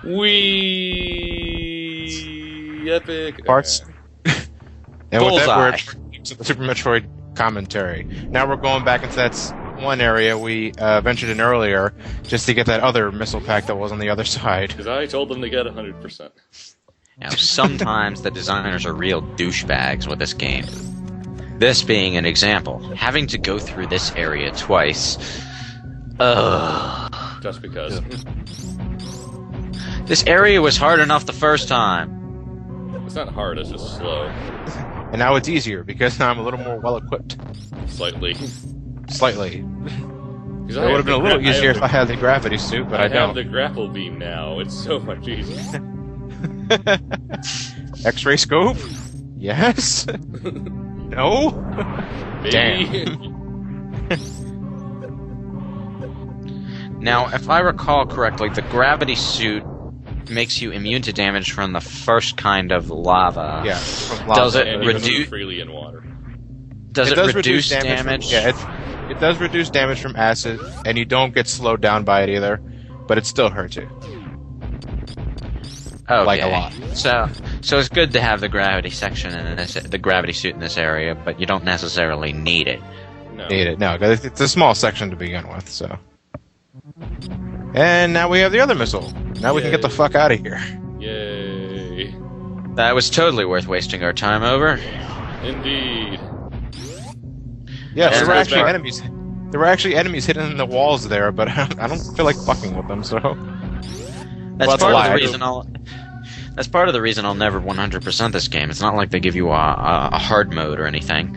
Wee epic Parts. And Bullseye. with that, we're to the Super Metroid commentary. Now we're going back into that one area we ventured in earlier, just to get that other missile pack that was on the other side. Because I told them to get 100%. Now, sometimes the designers are real douchebags with this game. This being an example. Having to go through this area twice. Just because. This area was hard enough the first time. It's not hard, it's just slow. And now it's easier, because now I'm a little more well-equipped. Slightly. Slightly. It Because would have been a little easier if I had the gravity suit, but I have don't. the grapple beam now. It's so much easier. X-ray scope? Yes? No? Damn. Now, if I recall correctly, the gravity suit makes you immune to damage from the first kind of lava. Yeah, from lava. Does it And you can move reduce? freely in water. Does it does reduce From, damage? yeah, it does reduce damage from acid, and you don't get slowed down by it either, but it still hurts you. Okay. Like a lot. So it's good to have the gravity section in this, the gravity suit in this area, but you don't necessarily need it. No. Need it. No, 'cause it's a small section to begin with, so. And now we have the other missile. Now we can get the fuck out of here. Yay. That was totally worth wasting our time over. Indeed. Yeah, Yeah, there were it's actually back. enemies. There were actually enemies hidden in the walls there, but I don't feel like fucking with them. So That's Well, that's a part of lie. the reason I'll. That's part of the reason I'll never 100% this game. It's not like they give you a hard mode or anything.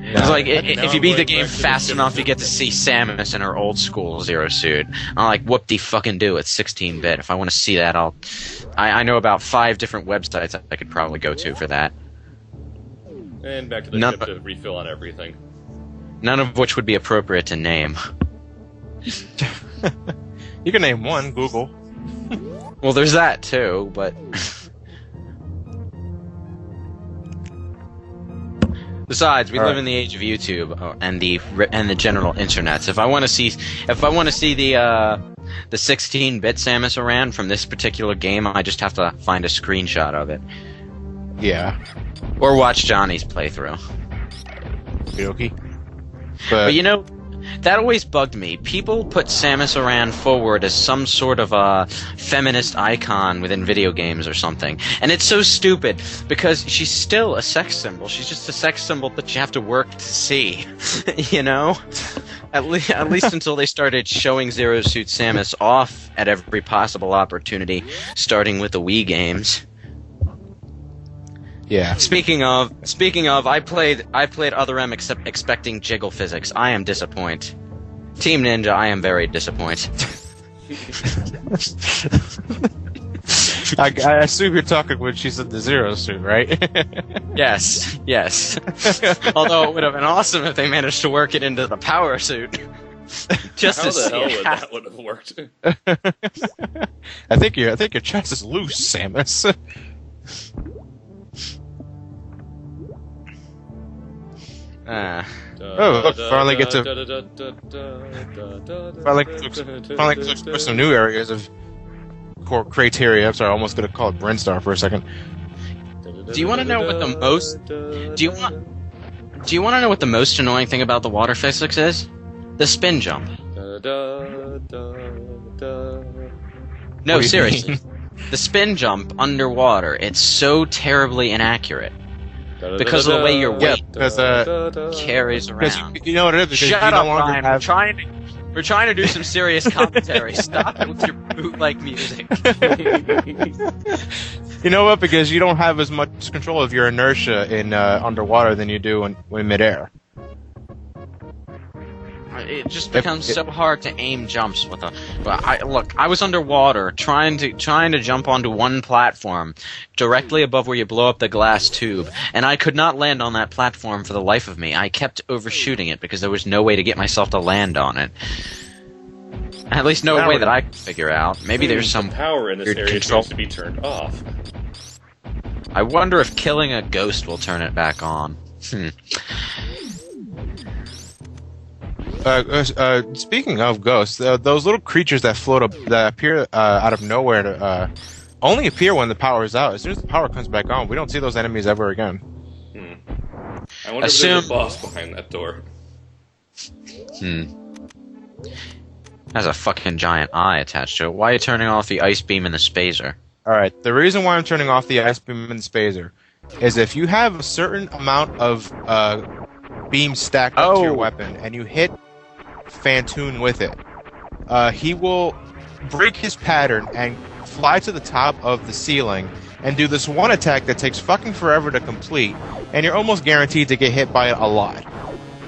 It's like if you beat the game fast enough, you get to see Samus in her old school Zero suit. I'm like, whoop-de-fucking-do, it's 16-bit. If I want to see that, I know about 5 different websites I could probably go to for that. And back to the ship to refill on everything. None of which would be appropriate to name. you can name one, Google. Well, there's that too, but besides, we live in the age of YouTube and the general internets. If I want to see the 16-bit Samus Aran from this particular game, I just have to find a screenshot of it. Yeah. Or watch Johnny's playthrough. Okay. But you know, that always bugged me. People put Samus Aran forward as some sort of a feminist icon within video games or something. And it's so stupid, because she's still a sex symbol. She's just a sex symbol that you have to work to see. You know? At least until they started showing Zero Suit Samus off at every possible opportunity, starting with the Wii games. Yeah. Speaking of, I played Other M expecting jiggle physics. I am disappointed. Team Ninja, I am very disappointed. I assume you're talking when she said the Zero suit, right? Yes. Although it would have been awesome if they managed to work it into the power suit. Just How to the see hell would it that would have worked? I think your chest is loose, Samus. Oh, look, finally get to explore some new areas of core criteria. I'm sorry, I almost gonna call it Brinstar for a second. Do you want to know what the most? Do you want to know what the most annoying thing about the water physics is? The spin jump. No, seriously. The spin jump underwater. It's so terribly inaccurate. Because of the way your weight carries around. You know what it is? Because Shut you up, no longer Ryan. have... We're trying to do some serious commentary. Stop it with your bootleg music. You know what? Because you don't have as much control of your inertia in underwater than you do in midair. It just becomes so hard to aim jumps with a. But I was underwater trying to jump onto one platform directly above where you blow up the glass tube, and I could not land on that platform for the life of me. I kept overshooting it because there was no way to get myself to land on it. At least no way that I could figure out. Maybe there's some power in this area control seems to be turned off. I wonder if killing a ghost will turn it back on. Speaking of ghosts, those little creatures that float up, that appear out of nowhere, only appear when the power is out. As soon as the power comes back on, we don't see those enemies ever again. I wonder if there's a boss behind that door. Has a fucking giant eye attached to it. Why are you turning off the ice beam and the spacer? Alright, the reason why I'm turning off the ice beam and the spacer is if you have a certain amount of beams stacked up to your weapon and you hit Phantoon with it, he will break his pattern and fly to the top of the ceiling and do this one attack that takes fucking forever to complete, and you're almost guaranteed to get hit by it a lot.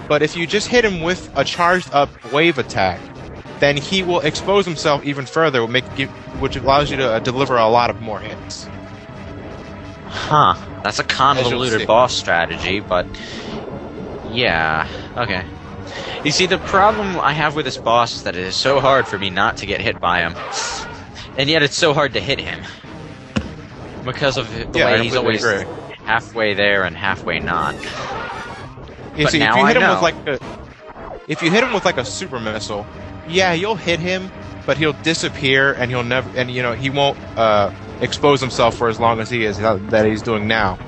But if you just hit him with a charged up wave attack, then he will expose himself even further, which allows you to deliver a lot of more hits. Huh. That's a convoluted boss strategy, but... yeah. Okay. You see, the problem I have with this boss is that it is so hard for me not to get hit by him. And yet it's so hard to hit him. Because of the way he's always halfway there and halfway not. You see, if you hit him with like a super missile, yeah, you'll hit him, but he'll disappear and he'll never, and you know, he won't expose himself for as long as that he's doing now.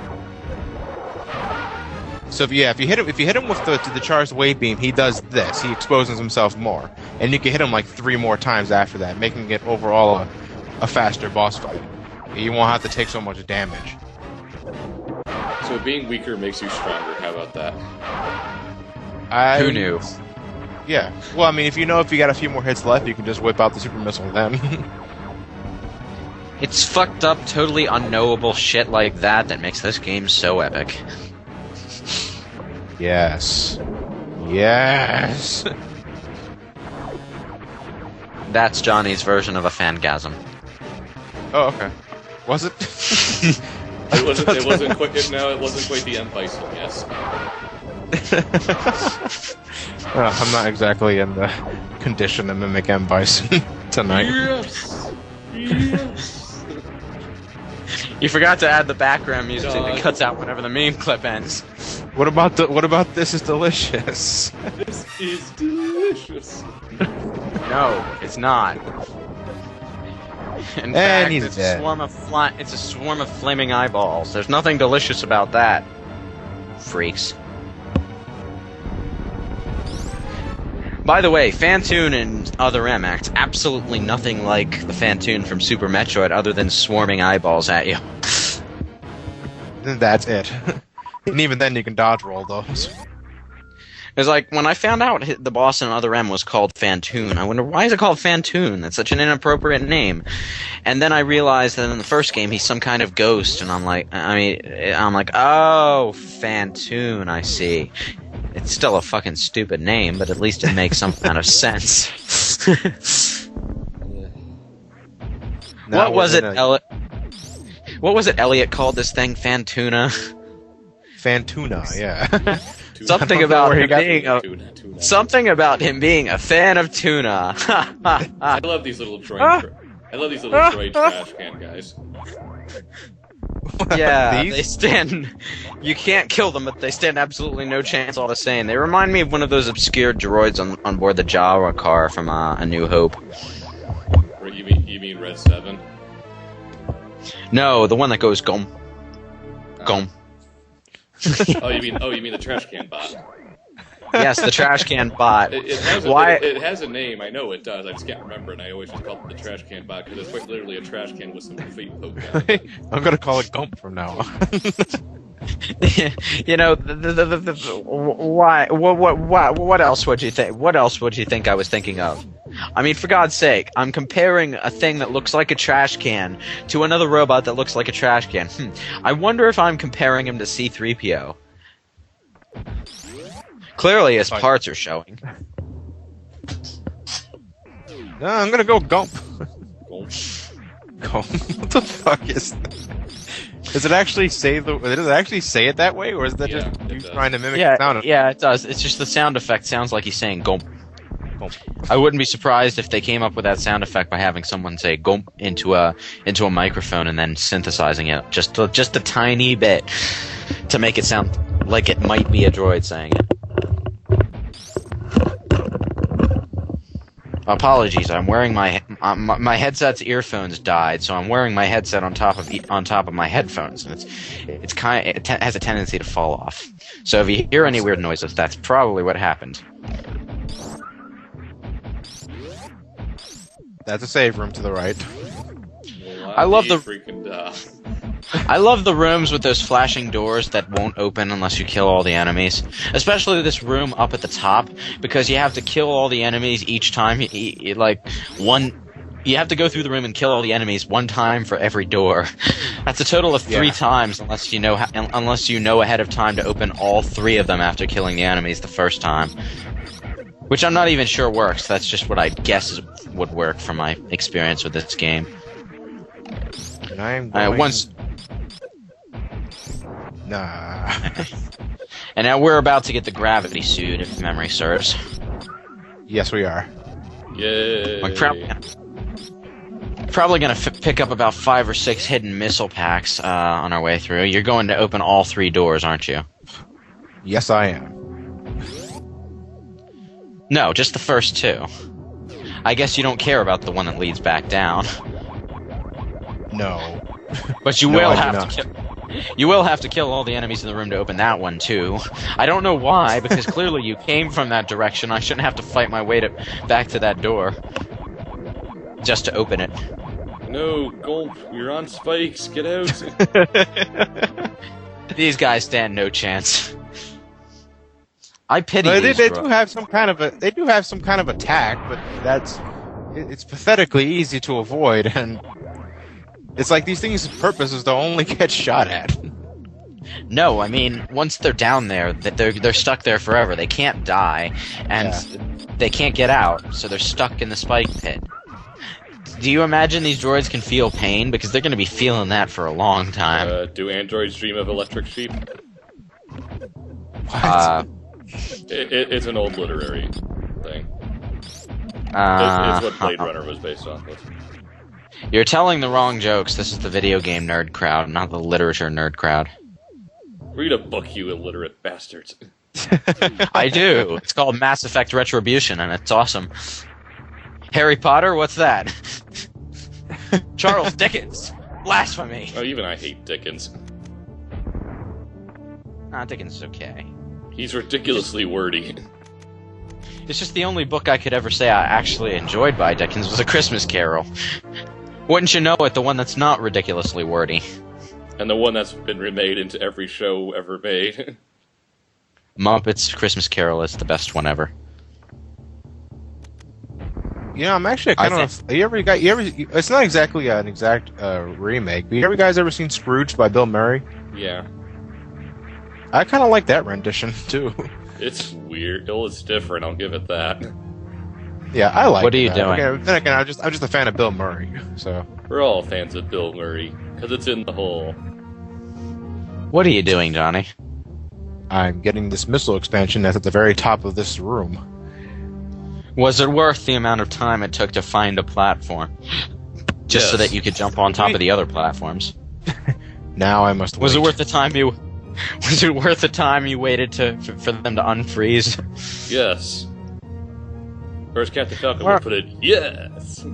So if you hit him with the charged wave beam, he does this. He exposes himself more, and you can hit him like 3 more times after that, making it overall a faster boss fight. You won't have to take so much damage. So being weaker makes you stronger. How about that? Who knew? Yeah. Well, I mean, if you got a few more hits left, you can just whip out the super missile then. It's fucked up, totally unknowable shit like that makes this game so epic. Yes. Yes. That's Johnny's version of a fangasm. Oh, okay. Was it? It wasn't quite. No, it wasn't quite the M Bison. Yes. I'm not exactly in the condition to mimic M Bison tonight. Yes. Yes. You forgot to add the background music that cuts out whenever the meme clip ends. What about This Is Delicious? This is delicious. No, it's not. In fact, it's a swarm of flaming eyeballs. There's nothing delicious about that. Freaks. By the way, Phantoon and Other M acts absolutely nothing like the Phantoon from Super Metroid other than swarming eyeballs at you. That's it. And even then you can dodge roll those. It's like, when I found out the boss in Other M was called Phantoon, I wonder, why is it called Phantoon? That's such an inappropriate name. And then I realized that in the first game he's some kind of ghost, and I'm like, oh, Phantoon, I see. It's still a fucking stupid name, but at least it makes some kind of sense. What was it Elliot called this thing? Phantuna? Phantuna, yeah. Something about him being a fan of tuna. I love these little droid. I love these little droid trash can guys. Yeah, they stand. You can't kill them, but they stand absolutely no chance all the same. They remind me of one of those obscure droids on board the Jawa car from A New Hope. You mean Red 7? No, the one that goes gom, gom. Oh, you mean the trash can bot? Yes, the trash can bot. It has a name. I know it does. I just can't remember, and I always just call it the trash can bot because it's quite literally a trash can with some feet poking out. I'm gonna call it Gump from now on. You know, why? What else would you think? What else would you think I was thinking of? I mean, for God's sake, I'm comparing a thing that looks like a trash can to another robot that looks like a trash can. I wonder if I'm comparing him to C-3PO. Clearly, his parts are showing. No, I'm gonna go Gump. Gump. What the fuck is that? Does it actually say it that way, or is that just you trying to mimic the sound effect? Yeah, it does. It's just the sound effect sounds like he's saying "gump." Gump. I wouldn't be surprised if they came up with that sound effect by having someone say "gump" into a microphone and then synthesizing it just a tiny bit to make it sound like it might be a droid saying it. Apologies, I'm wearing my headset's earphones died, so I'm wearing my headset on top of my headphones, and it has a tendency to fall off. So if you hear any weird noises, that's probably what happened. That's a save room to the right. Well, I love the freaking I love the rooms with those flashing doors that won't open unless you kill all the enemies. Especially this room up at the top, because you have to kill all the enemies each time. You have to go through the room and kill all the enemies one time for every door. That's a total of 3 times, unless you know ahead of time to open all 3 of them after killing the enemies the first time. Which I'm not even sure works. That's just what I guess would work from my experience with this game. And I'm going... Nah. And now we're about to get the gravity suit, if memory serves. Yes, we are. Yay. We're probably gonna pick up about 5 or 6 hidden missile packs on our way through. You're going to open all 3 doors, aren't you? Yes, I am. No, just the first 2. I guess you don't care about the one that leads back down. No. But you will have to kill all the enemies in the room to open that one too. I don't know why, because clearly you came from that direction. I shouldn't have to fight my way back to that door just to open it. No, Gonk, you're on spikes. Get out. These guys stand no chance. I pity They these do have some kind of attack, but it's pathetically easy to avoid, and it's like these things' purpose is to only get shot at. No, I mean, once they're down there, they're stuck there forever. They can't die, and they can't get out, so they're stuck in the spike pit. Do you imagine these droids can feel pain? Because they're going to be feeling that for a long time. Do androids dream of electric sheep? What? It's an old literary thing. It's what Blade Runner was based off of. You're telling the wrong jokes. This is the video game nerd crowd, not the literature nerd crowd. Read a book, you illiterate bastards. I do. It's called Mass Effect Retribution, and it's awesome. Harry Potter? What's that? Charles Dickens. Blasphemy. Oh, even I hate Dickens. Dickens is okay. He's ridiculously wordy. It's just the only book I could ever say I actually enjoyed by Dickens was A Christmas Carol. Wouldn't you know it, the one that's not ridiculously wordy. And the one that's been remade into every show ever made. Muppets Christmas Carol is the best one ever. You know, I'm actually it's not exactly an exact remake, but you guys ever seen Scrooged by Bill Murray? Yeah. I kind of like that rendition, too. It's weird. It's different, I'll give it that. Yeah, I like it. What are you doing? Okay, then again, I'm just a fan of Bill Murray, so... We're all fans of Bill Murray, because it's in the hole. What are you doing, Johnny? I'm getting this missile expansion that's at the very top of this room. Was it worth the amount of time it took to find a platform? Just so that you could jump on top of the other platforms? Now I must wait. Was it worth the time you waited for them to unfreeze? Yes. First Captain Falcon will put it, yes!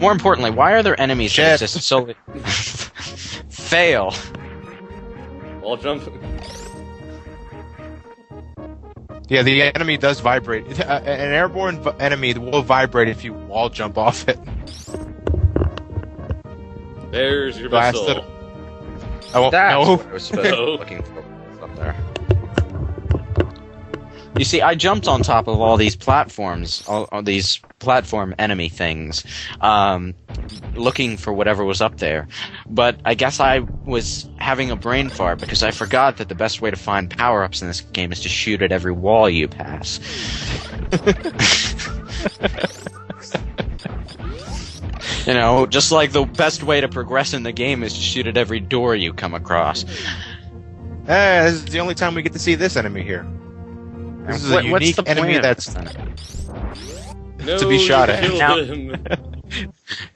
More importantly, why are there enemies that exist solely... Fail. Wall jump? Yeah, the enemy does vibrate. An airborne enemy will vibrate if you wall jump off it. There's your missile. Oh, That's no. what I was supposed to be looking for. Up there. You see, I jumped on top of all these platforms, all these platform enemy things, looking for whatever was up there. But I guess I was having a brain fart because I forgot that the best way to find power-ups in this game is to shoot at every wall you pass. You know, just like the best way to progress in the game is to shoot at every door you come across. This is the only time we get to see this enemy here. This is a unique enemy that's to be shot at.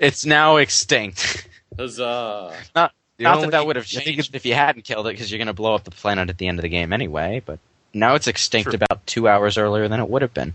It's now extinct. Huzzah. Not that would have changed if you hadn't killed it, because you're going to blow up the planet at the end of the game anyway, but now it's extinct about 2 hours earlier than it would have been.